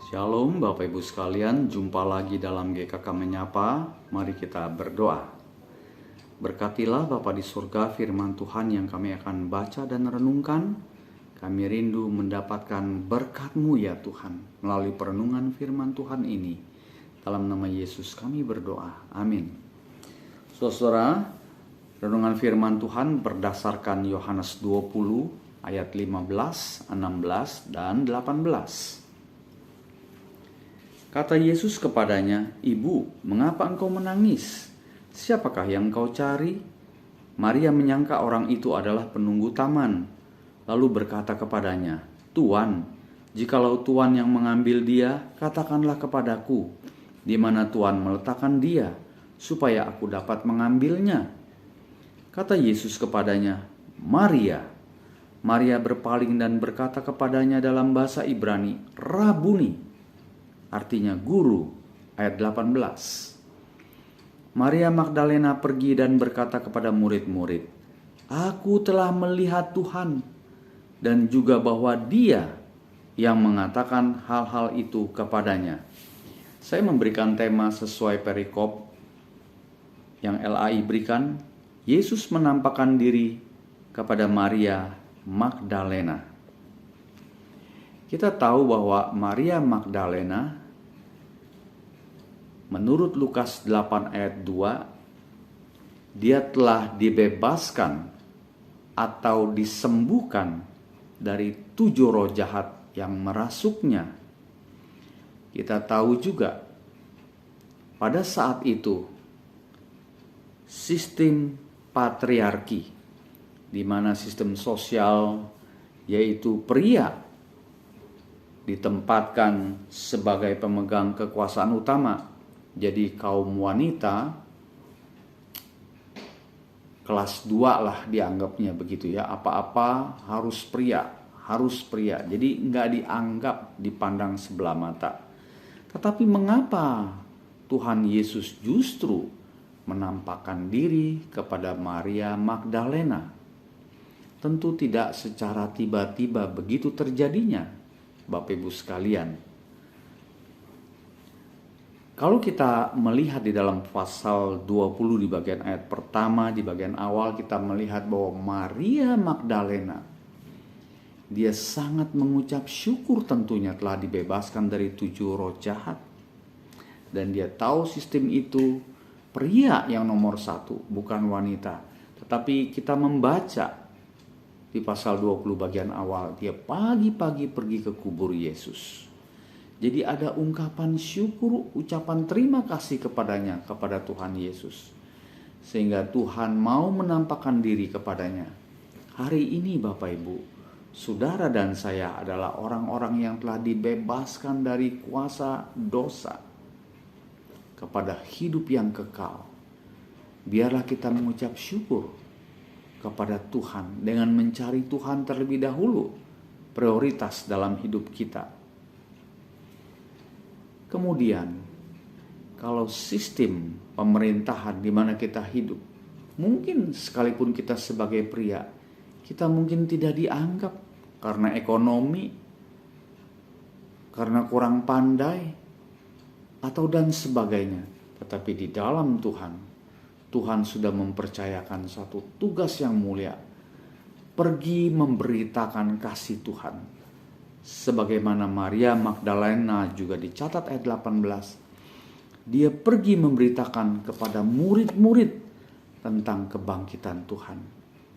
Shalom Bapak Ibu sekalian, jumpa lagi dalam GKK Menyapa. Mari kita berdoa. Berkatilah Bapa di surga firman Tuhan yang kami akan baca dan renungkan. Kami rindu mendapatkan berkat-Mu ya Tuhan melalui perenungan firman Tuhan ini. Dalam nama Yesus kami berdoa, amin. Saudara, renungan firman Tuhan berdasarkan Yohanes 20 ayat 15, 16, dan 18. Kata Yesus kepadanya, "Ibu, mengapa engkau menangis? Siapakah yang engkau cari?" Maria menyangka orang itu adalah penunggu taman, lalu berkata kepadanya, "Tuan, jikalau Tuan yang mengambil dia, katakanlah kepadaku, di mana Tuan meletakkan dia, supaya aku dapat mengambilnya." Kata Yesus kepadanya, "Maria." Maria berpaling dan berkata kepadanya dalam bahasa Ibrani, "Rabuni," artinya guru. Ayat 18. Maria Magdalena pergi dan berkata kepada murid-murid, "Aku telah melihat Tuhan," dan juga bahwa Dia yang mengatakan hal-hal itu kepadanya. Saya memberikan tema sesuai perikop yang LAI berikan. Yesus menampakkan diri kepada Maria Magdalena. Kita tahu bahwa Maria Magdalena, menurut Lukas 8 ayat 2, dia telah dibebaskan atau disembuhkan dari 7 roh jahat yang merasuknya. Kita tahu juga pada saat itu sistem patriarki, di mana sistem sosial yaitu pria ditempatkan sebagai pemegang kekuasaan utama. Jadi kaum wanita kelas 2 lah dianggapnya begitu ya. Apa-apa harus pria. Jadi nggak dianggap, dipandang sebelah mata. Tetapi mengapa Tuhan Yesus justru menampakkan diri kepada Maria Magdalena? Tentu tidak secara tiba-tiba begitu terjadinya, Bapak Ibu sekalian. Kalau kita melihat di dalam pasal 20 di bagian ayat pertama, di bagian awal kita melihat bahwa Maria Magdalena, dia sangat mengucap syukur tentunya telah dibebaskan dari 7 roh jahat. Dan dia tahu sistem itu pria yang nomor 1, bukan wanita. Tetapi kita membaca di pasal 20 bagian awal, dia pagi-pagi pergi ke kubur Yesus. Jadi ada ungkapan syukur, ucapan terima kasih kepadanya, kepada Tuhan Yesus. Sehingga Tuhan mau menampakkan diri kepadanya. Hari ini Bapak Ibu, saudara dan saya adalah orang-orang yang telah dibebaskan dari kuasa dosa kepada hidup yang kekal. Biarlah kita mengucap syukur kepada Tuhan dengan mencari Tuhan terlebih dahulu, prioritas dalam hidup kita. Kemudian, kalau sistem pemerintahan di mana kita hidup, mungkin sekalipun kita sebagai pria, kita mungkin tidak dianggap karena ekonomi, karena kurang pandai, atau dan sebagainya. Tetapi di dalam Tuhan sudah mempercayakan satu tugas yang mulia, pergi memberitakan kasih Tuhan. Sebagaimana Maria Magdalena juga dicatat ayat 18, dia pergi memberitakan kepada murid-murid tentang kebangkitan Tuhan.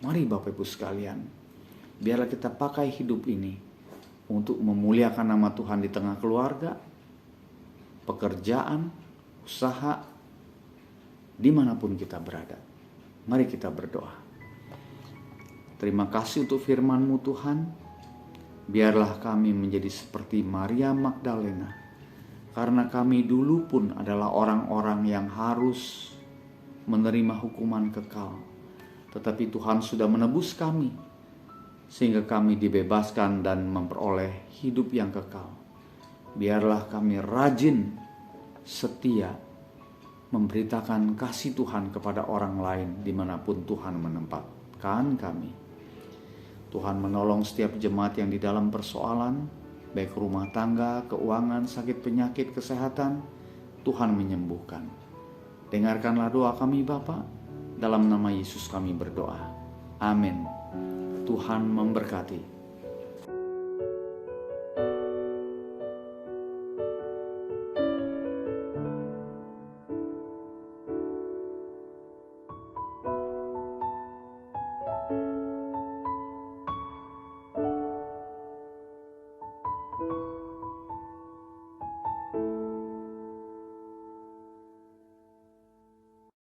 Mari Bapak Ibu sekalian, biarlah kita pakai hidup ini untuk memuliakan nama Tuhan di tengah keluarga, pekerjaan, usaha, dimanapun kita berada. Mari kita berdoa. Terima kasih untuk firman-Mu Tuhan. Biarlah kami menjadi seperti Maria Magdalena, karena kami dulu pun adalah orang-orang yang harus menerima hukuman kekal. Tetapi Tuhan sudah menebus kami, sehingga kami dibebaskan dan memperoleh hidup yang kekal. Biarlah kami rajin, setia, memberitakan kasih Tuhan kepada orang lain dimanapun Tuhan menempatkan kami. Tuhan menolong setiap jemaat yang di dalam persoalan, baik rumah tangga, keuangan, sakit penyakit, kesehatan, Tuhan menyembuhkan. Dengarkanlah doa kami Bapa, dalam nama Yesus kami berdoa. Amin. Tuhan memberkati.